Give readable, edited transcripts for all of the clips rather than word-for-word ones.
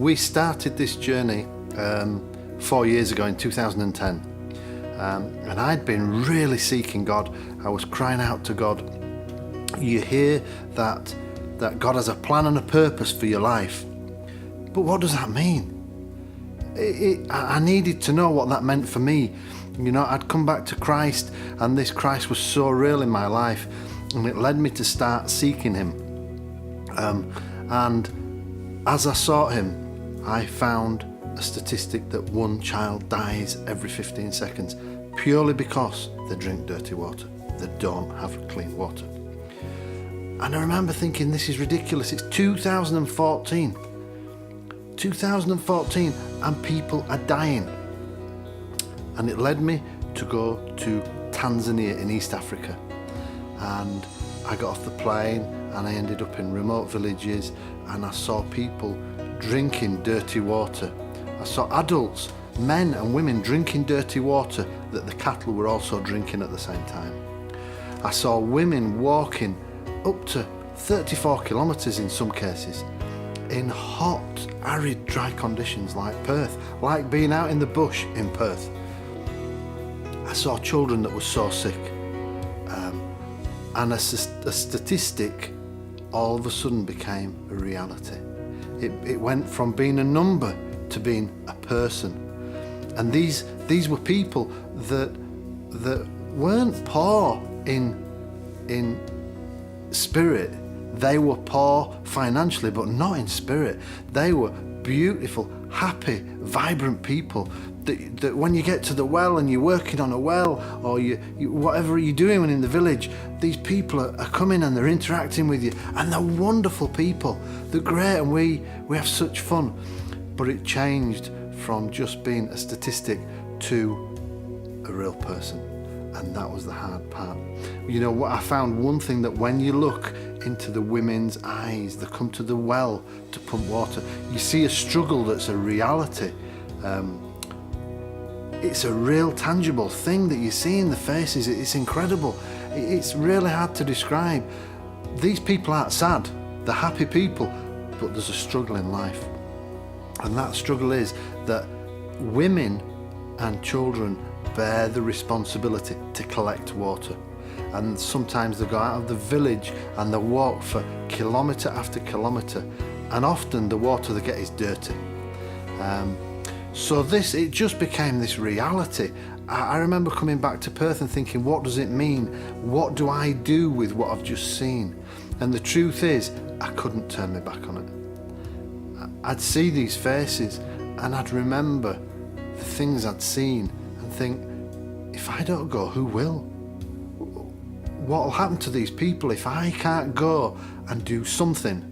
We started this journey 4 years ago in 2010. And I'd been really seeking God. I was crying out to God. You hear that God has a plan and a purpose for your life. But what does that mean? I needed to know what that meant for me. You know, I'd come back to Christ, and this Christ was so real in my life, and it led me to start seeking him. And as I sought him, I found a statistic that one child dies every 15 seconds purely because they drink dirty water. They don't have clean water. And I remember thinking, this is ridiculous. It's 2014. 2014, and people are dying. And it led me to go to Tanzania in East Africa. And I got off the plane and I ended up in remote villages, and I saw people drinking dirty water. I saw adults, men and women, drinking dirty water that the cattle were also drinking at the same time. I saw women walking up to 34 kilometres in some cases, in hot, arid, dry conditions like Perth, like being out in the bush in Perth. I saw children that were so sick, and a statistic all of a sudden became a reality. It went from being a number to being a person. And these were people that weren't poor in spirit. They were poor financially, but not in spirit. They were beautiful, happy, vibrant people that when you get to the well and you're working on a well, or you whatever you're doing in the village, these people are coming and they're interacting with you, and they're wonderful people. They're great, and we have such fun. But it changed from just being a statistic to a real person. And that was the hard part. You know what, I found one thing, that when you look into the women's eyes that come to the well to pump water, you see a struggle that's a reality. It's a real tangible thing that you see in the faces. It's incredible. It's really hard to describe. These people aren't sad, they're happy people, but there's a struggle in life. And that struggle is that women and children bear the responsibility to collect water. And sometimes they go out of the village and they walk for kilometre after kilometre, and often the water they get is dirty. So it just became this reality. I remember coming back to Perth and thinking, what does it mean? What do I do with what I've just seen? And the truth is, I couldn't turn my back on it. I'd see these faces and I'd remember the things I'd seen and think, if I don't go, who will? What will happen to these people if I can't go and do something?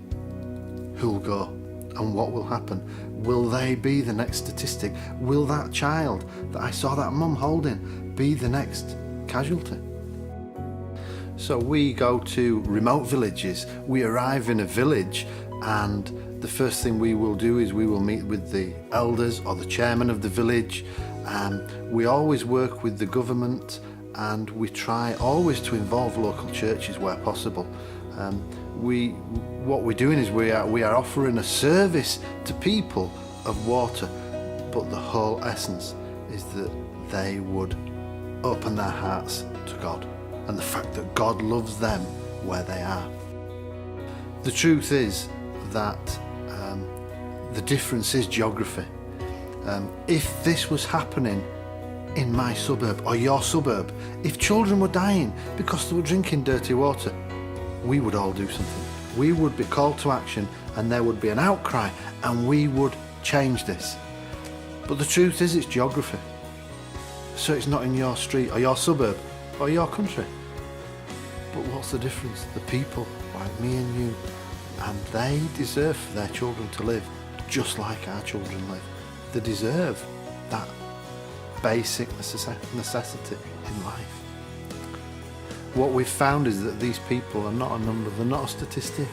Who'll go? And what will happen? Will they be the next statistic? Will that child that I saw that mum holding be the next casualty? So we go to remote villages. We arrive in a village, and the first thing we will do is we will meet with the elders or the chairman of the village. We always work with the government, and we try always to involve local churches where possible. What we're doing is we are offering a service to people of water, but the whole essence is that they would open their hearts to God and the fact that God loves them where they are. The truth is that the difference is geography. If this was happening in my suburb or your suburb, if children were dying because they were drinking dirty water, we would all do something. We would be called to action, and there would be an outcry, and we would change this. But the truth is, it's geography. So it's not in your street or your suburb or your country. But what's the difference? The people like me and you, and they deserve for their children to live just like our children live. They deserve that basic necessity in life. What we've found is that these people are not a number, they're not a statistic.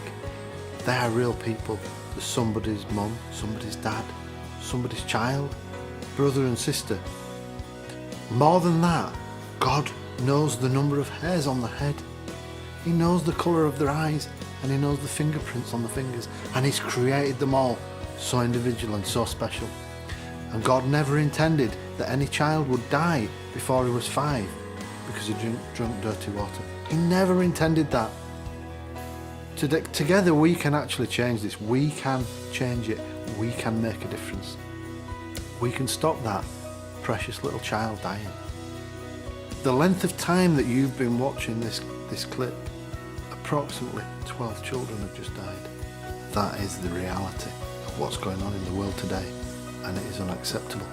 They are real people. There's somebody's mum, somebody's dad, somebody's child, brother and sister. More than that, God knows the number of hairs on the head. He knows the colour of their eyes, and he knows the fingerprints on the fingers, and he's created them all so individual and so special. And God never intended that any child would die before he was 5 because he drunk dirty water. He never intended that. Together we can actually change this. We can change it. We can make a difference. We can stop that precious little child dying. The length of time that you've been watching this clip, approximately 12 children have just died. That is the reality of what's going on in the world today, and it is unacceptable.